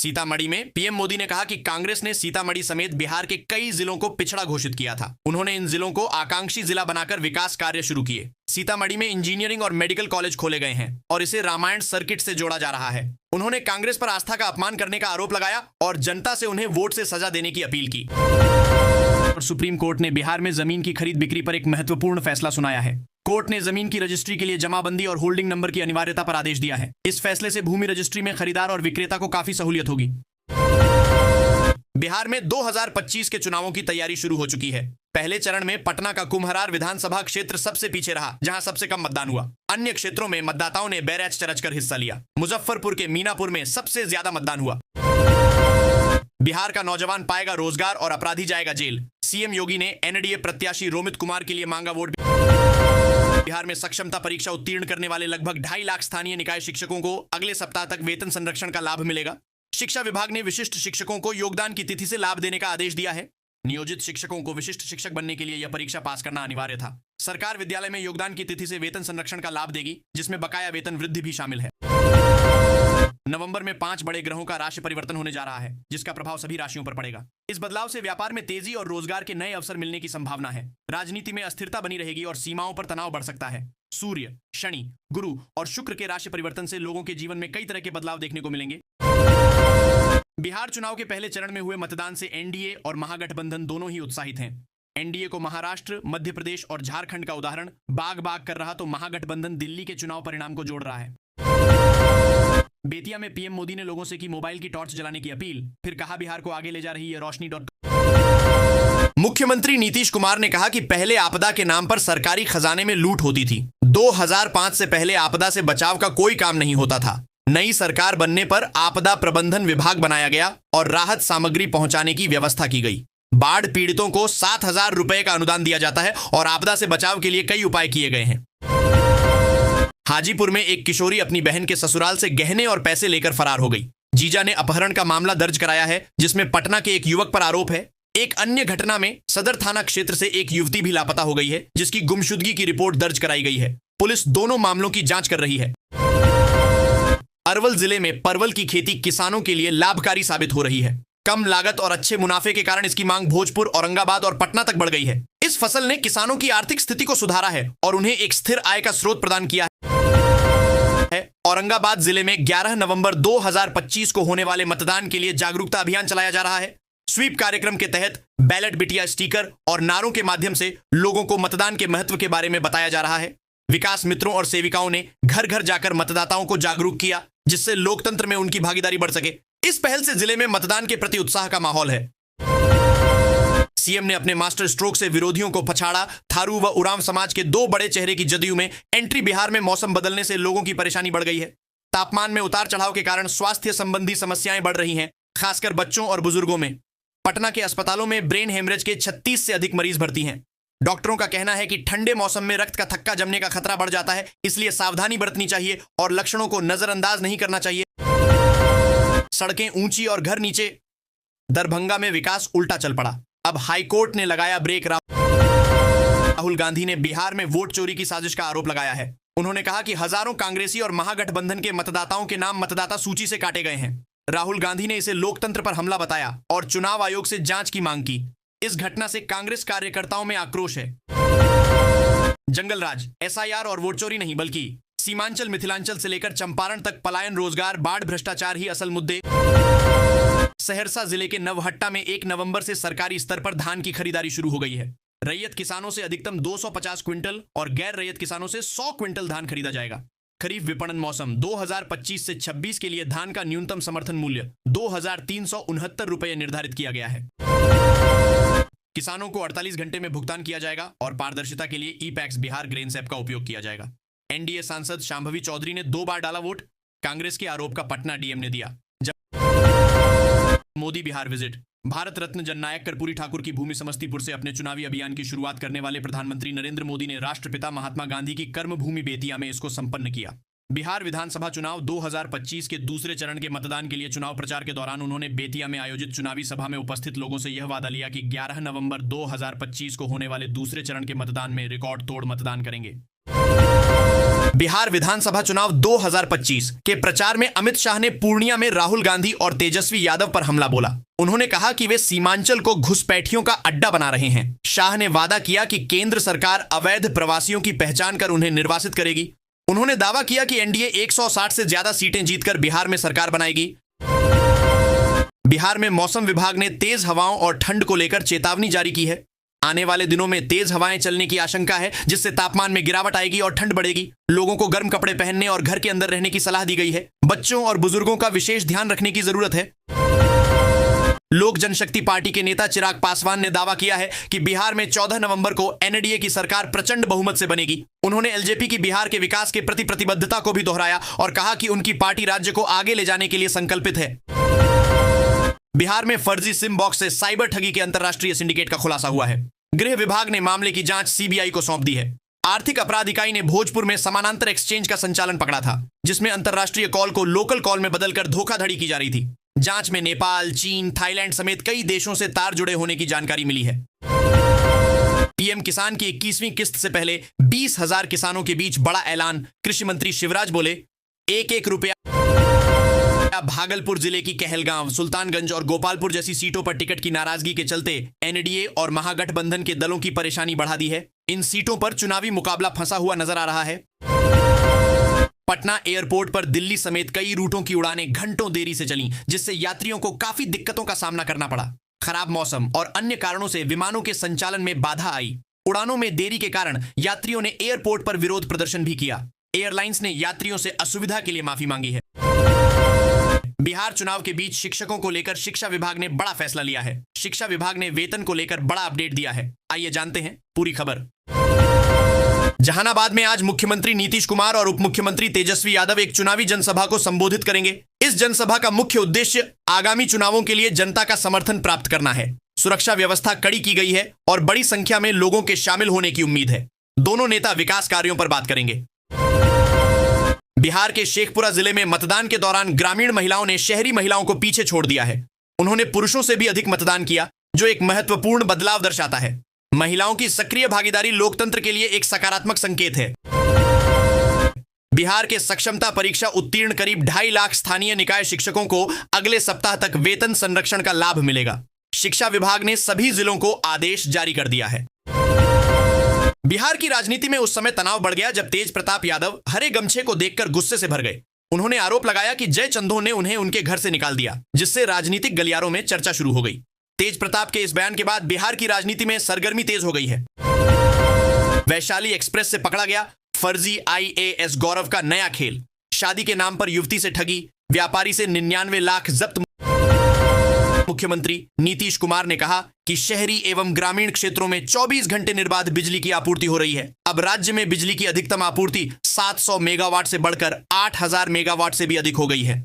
सीतामढ़ी में पीएम मोदी ने कहा कि कांग्रेस ने सीतामढ़ी समेत बिहार के कई जिलों को पिछड़ा घोषित किया था। उन्होंने इन जिलों को आकांक्षी जिला बनाकर विकास कार्य शुरू किए। सीतामढ़ी में इंजीनियरिंग और मेडिकल कॉलेज खोले गए हैं और इसे रामायण सर्किट से जोड़ा जा रहा है। उन्होंने कांग्रेस पर आस्था का अपमान करने का आरोप लगाया और जनता से उन्हें वोट से सजा देने की अपील की। और सुप्रीम कोर्ट ने बिहार में जमीन की खरीद बिक्री पर एक महत्वपूर्ण फैसला सुनाया है। कोर्ट ने जमीन की रजिस्ट्री के लिए जमाबंदी और होल्डिंग नंबर की अनिवार्यता पर आदेश दिया है। इस फैसले से भूमि रजिस्ट्री में खरीदार और विक्रेता को काफी सहूलियत होगी। बिहार में 2025 के चुनावों की तैयारी शुरू हो चुकी है। पहले चरण में पटना का कुम्हरार विधानसभा क्षेत्र सबसे पीछे रहा, जहां सबसे कम मतदान हुआ। अन्य क्षेत्रों में मतदाताओं ने बैराज चरचकर हिस्सा लिया। मुजफ्फरपुर के मीनापुर में सबसे ज्यादा मतदान हुआ। बिहार का नौजवान पाएगा रोजगार और अपराधी जाएगा जेल। सीएम योगी ने एनडीए प्रत्याशी रोमित कुमार के लिए मांगा वोट। बिहार में सक्षमता परीक्षा उत्तीर्ण करने वाले लगभग 2.5 लाख स्थानीय निकाय शिक्षकों को अगले सप्ताह तक वेतन संरक्षण का लाभ मिलेगा। शिक्षा विभाग ने विशिष्ट शिक्षकों को योगदान की तिथि से लाभ देने का आदेश दिया है। नियोजित शिक्षकों को विशिष्ट शिक्षक बनने के लिए यह परीक्षा पास करना अनिवार्य था। सरकार विद्यालय में योगदान की तिथि से वेतन संरक्षण का लाभ देगी, जिसमें बकाया वेतन वृद्धि भी शामिल है। नवंबर में 5 बड़े ग्रहों का राशि परिवर्तन होने जा रहा है, जिसका प्रभाव सभी राशियों पर पड़ेगा। इस बदलाव से व्यापार में तेजी और रोजगार के नए अवसर मिलने की संभावना है। राजनीति में अस्थिरता बनी रहेगी और सीमाओं पर तनाव बढ़ सकता है। सूर्य, शनि, गुरु और शुक्र के राशि परिवर्तन से लोगों के जीवन में कई तरह के बदलाव देखने को मिलेंगे। बिहार चुनाव के पहले चरण में हुए मतदान से एनडीए और महागठबंधन दोनों ही उत्साहित हैं। एनडीए को महाराष्ट्र, मध्य प्रदेश और झारखंड का उदाहरण बाग बाग कर रहा, तो महागठबंधन दिल्ली के चुनाव परिणाम को जोड़ रहा है। बेतिया में पीएम मोदी ने लोगों से की मोबाइल की टॉर्च जलाने की अपील, फिर कहा बिहार को आगे ले जा रही है रोशनी। मुख्यमंत्री नीतीश कुमार ने कहा कि पहले आपदा के नाम पर सरकारी खजाने में लूट होती थी। 2005 से पहले आपदा से बचाव का कोई काम नहीं होता था। नई सरकार बनने पर आपदा प्रबंधन विभाग बनाया गया और राहत सामग्री पहुंचाने की व्यवस्था की गई। बाढ़ पीड़ितों को 7,000 रुपए का अनुदान दिया जाता है और आपदा से बचाव के लिए कई उपाय किए गए हैं। हाजीपुर में एक किशोरी अपनी बहन के ससुराल से गहने और पैसे लेकर फरार हो गई। जीजा ने अपहरण का मामला दर्ज कराया है, जिसमें पटना के एक युवक पर आरोप है। एक अन्य घटना में सदर थाना क्षेत्र से एक युवती भी लापता हो गई है, जिसकी गुमशुदगी की रिपोर्ट दर्ज कराई गई है। पुलिस दोनों मामलों की जांच कर रही है। अरवल जिले में परवल की खेती किसानों के लिए लाभकारी साबित हो रही है। कम लागत और अच्छे मुनाफे के कारण इसकी मांग भोजपुर, औरंगाबाद और पटना तक बढ़ गई है। इस फसल ने किसानों की आर्थिक स्थिति को सुधारा है और उन्हें एक स्थिर आय का स्रोत प्रदान किया है। औरंगाबाद जिले में 11 नवंबर 2025 को होने वाले मतदान के लिए जागरूकता अभियान चलाया जा रहा है। स्वीप कार्यक्रम के तहत बैलेट बिटिया स्टिकर और नारों के माध्यम से लोगों को मतदान के महत्व के बारे में बताया जा रहा है। विकास मित्रों और सेविकाओं ने घर घर जाकर मतदाताओं को जागरूक किया, जिससे लोकतंत्र में उनकी भागीदारी बढ़ सके। इस पहल से जिले में मतदान के प्रति उत्साह का माहौल है। सीएम ने अपने मास्टर स्ट्रोक से विरोधियों को पछाड़ा। थारू व उरांव समाज के 2 बड़े चेहरे की जदयू में एंट्री। बिहार में मौसम बदलने से लोगों की परेशानी बढ़ गई है। तापमान में उतार चढ़ाव के कारण स्वास्थ्य संबंधी समस्याएं बढ़ रही हैं, खासकर बच्चों और बुजुर्गों में। पटना के अस्पतालों में ब्रेन हेमरेज के 36 से अधिक मरीज भर्ती हैं। डॉक्टरों का कहना है कि ठंडे मौसम में रक्त का थक्का जमने का खतरा बढ़ जाता है, इसलिए सावधानी बरतनी चाहिए और लक्षणों को नजरअंदाज नहीं करना चाहिए। सड़कें ऊंची और घर नीचे। दरभंगा में विकास उल्टा चल पड़ा। अब हाईकोर्ट ने लगाया ब्रेक। राहुल गांधी ने बिहार में वोट चोरी की साजिश का आरोप लगाया है। उन्होंने कहा कि हजारों कांग्रेसी और महागठबंधन के मतदाताओं के नाम मतदाता सूची से काटे गए हैं। राहुल गांधी ने इसे लोकतंत्र पर हमला बताया और चुनाव आयोग से जांच की मांग की। इस घटना से कांग्रेस कार्यकर्ताओं में आक्रोश है। जंगलराज, एसआईआर और वोट चोरी नहीं, बल्कि सीमांचल, मिथिलांचल से लेकर चंपारण तक पलायन, रोजगार, बाढ़, भ्रष्टाचार ही असल मुद्दे। सहरसा जिले के नवहट्टा में 1 नवंबर से सरकारी स्तर पर धान की खरीदारी शुरू हो गई है। रैयत किसानों से अधिकतम 250 क्विंटल और गैर रैयत किसानों से 100 क्विंटल धान खरीदा जाएगा। खरीफ विपणन मौसम 2025 से 26 के लिए धान का न्यूनतम समर्थन मूल्य 2,369 रुपये निर्धारित किया गया है। किसानों को 48 घंटे में भुगतान किया जाएगा और पारदर्शिता के लिए ई-पैक्स बिहार ग्रेन्स ऐप का उपयोग किया जाएगा। एनडीए सांसद शांभवी चौधरी ने 2 बार डाला वोट। कांग्रेस के आरोप का पटना डीएम ने दिया। मोदी बिहार विजिट। भारत रत्न जननायक कर्पूरी ठाकुर की भूमि समस्तीपुर से अपने चुनावी अभियान की शुरुआत करने वाले प्रधानमंत्री नरेंद्र मोदी ने राष्ट्रपिता महात्मा गांधी की कर्म भूमि बेतिया में इसको संपन्न किया। बिहार विधानसभा चुनाव 2025 के दूसरे चरण के मतदान के लिए चुनाव प्रचार के दौरान उन्होंने बेतिया में आयोजित चुनावी सभा में उपस्थित लोगों से यह वादा लिया कि 11 नवंबर 2025 को होने वाले दूसरे चरण के मतदान में रिकॉर्ड तोड़ मतदान करेंगे। बिहार विधानसभा चुनाव 2025 के प्रचार में अमित शाह ने पूर्णिया में राहुल गांधी और तेजस्वी यादव पर हमला बोला। उन्होंने कहा कि वे सीमांचल को घुसपैठियों का अड्डा बना रहे हैं। शाह ने वादा किया कि केंद्र सरकार अवैध प्रवासियों की पहचान कर उन्हें निर्वासित करेगी। उन्होंने दावा किया कि एनडीए 160 से ज्यादा सीटें जीतकर बिहार में सरकार बनाएगी। बिहार में मौसम विभाग ने तेज हवाओं और ठंड को लेकर चेतावनी जारी की है। आने वाले दिनों में तेज हवाएं चलने की आशंका है, जिससे तापमान में गिरावट आएगी और ठंड बढ़ेगी। लोगों को गर्म कपड़े पहनने और घर के अंदर रहने की सलाह दी गई है। बच्चों और बुजुर्गों का विशेष ध्यान रखने की जरूरत है। लोक जनशक्ति पार्टी के नेता चिराग पासवान ने दावा किया है कि बिहार में 14 नवंबर को एनडीए की सरकार प्रचंड बहुमत से बनेगी। उन्होंने एलजेपी की बिहार के विकास के प्रति प्रतिबद्धता को भी दोहराया और कहा कि उनकी पार्टी राज्य को आगे ले जाने के लिए संकल्पित है। बिहार में फर्जी सिम बॉक्स से साइबर ठगी के अंतरराष्ट्रीय सिंडिकेट का खुलासा हुआ है। गृह विभाग ने मामले की जांच सीबीआई को सौंप दी है। आर्थिक अपराध इकाई ने भोजपुर में समानांतर एक्सचेंज का संचालन पकड़ा था, जिसमें अंतरराष्ट्रीय कॉल को लोकल कॉल में बदलकर धोखाधड़ी की जा रही थी। जांच में नेपाल, चीन, थाईलैंड समेत कई देशों से तार जुड़े होने की जानकारी मिली है। पीएम किसान की 21वीं किस्त से पहले 20,000 किसानों के बीच बड़ा ऐलान। कृषि मंत्री शिवराज बोले, एक रुपया। भागलपुर जिले की कहलगांव, सुल्तानगंज और गोपालपुर जैसी सीटों पर टिकट की नाराजगी के चलते एनडीए और महागठबंधन के दलों की परेशानी बढ़ा दी है। इन सीटों पर चुनावी मुकाबला फंसा हुआ नजर आ रहा है। पटना एयरपोर्ट पर दिल्ली समेत कई रूटों की उड़ानें घंटों देरी से चलीं, जिससे यात्रियों को काफी दिक्कतों का सामना करना पड़ा। खराब मौसम और अन्य कारणों से विमानों के संचालन में बाधा आई। उड़ानों में देरी के कारण यात्रियों ने एयरपोर्ट पर विरोध प्रदर्शन भी किया। एयरलाइंस ने यात्रियों से असुविधा के लिए माफी मांगी है। बिहार चुनाव के बीच शिक्षकों को लेकर शिक्षा विभाग ने बड़ा फैसला लिया है। शिक्षा विभाग ने वेतन को लेकर बड़ा अपडेट दिया है। आइए जानते हैं पूरी खबर। जहानाबाद में आज मुख्यमंत्री नीतीश कुमार और उप मुख्यमंत्री तेजस्वी यादव एक चुनावी जनसभा को संबोधित करेंगे। इस जनसभा का मुख्य उद्देश्य आगामी चुनावों के लिए जनता का समर्थन प्राप्त करना है। सुरक्षा व्यवस्था कड़ी की गई है और बड़ी संख्या में लोगों के शामिल होने की उम्मीद है। दोनों नेता विकास कार्यों पर बात करेंगे। बिहार के शेखपुरा जिले में मतदान के दौरान ग्रामीण महिलाओं ने शहरी महिलाओं को पीछे छोड़ दिया है। उन्होंने पुरुषों से भी अधिक मतदान किया, जो एक महत्वपूर्ण बदलाव दर्शाता है। महिलाओं की सक्रिय भागीदारी लोकतंत्र के लिए एक सकारात्मक संकेत है। बिहार के सक्षमता परीक्षा उत्तीर्ण करीब 2.5 लाख स्थानीय निकाय शिक्षकों को अगले सप्ताह तक वेतन संरक्षण का लाभ मिलेगा। शिक्षा विभाग ने सभी जिलों को आदेश जारी कर दिया है। बिहार की राजनीति में उस समय तनाव बढ़ गया जब तेज प्रताप यादव हरे गमछे को देखकर गुस्से से भर गए। उन्होंने आरोप लगाया कि जय चंदों ने उन्हें उनके घर से निकाल दिया, जिससे राजनीतिक गलियारों में चर्चा शुरू हो गई। तेज प्रताप के इस बयान के बाद बिहार की राजनीति में सरगर्मी तेज हो गई है। वैशाली एक्सप्रेस से पकड़ा गया फर्जी IAS गौरव का नया खेल। शादी के नाम पर युवती से ठगी, व्यापारी से 99 लाख जब्त। मुख्यमंत्री नीतीश कुमार ने कहा कि शहरी एवं ग्रामीण क्षेत्रों में 24 घंटे निर्बाध बिजली की आपूर्ति हो रही है। अब राज्य में बिजली की अधिकतम आपूर्ति 700 मेगावाट से बढ़कर 8000 मेगावाट से भी अधिक हो गई है।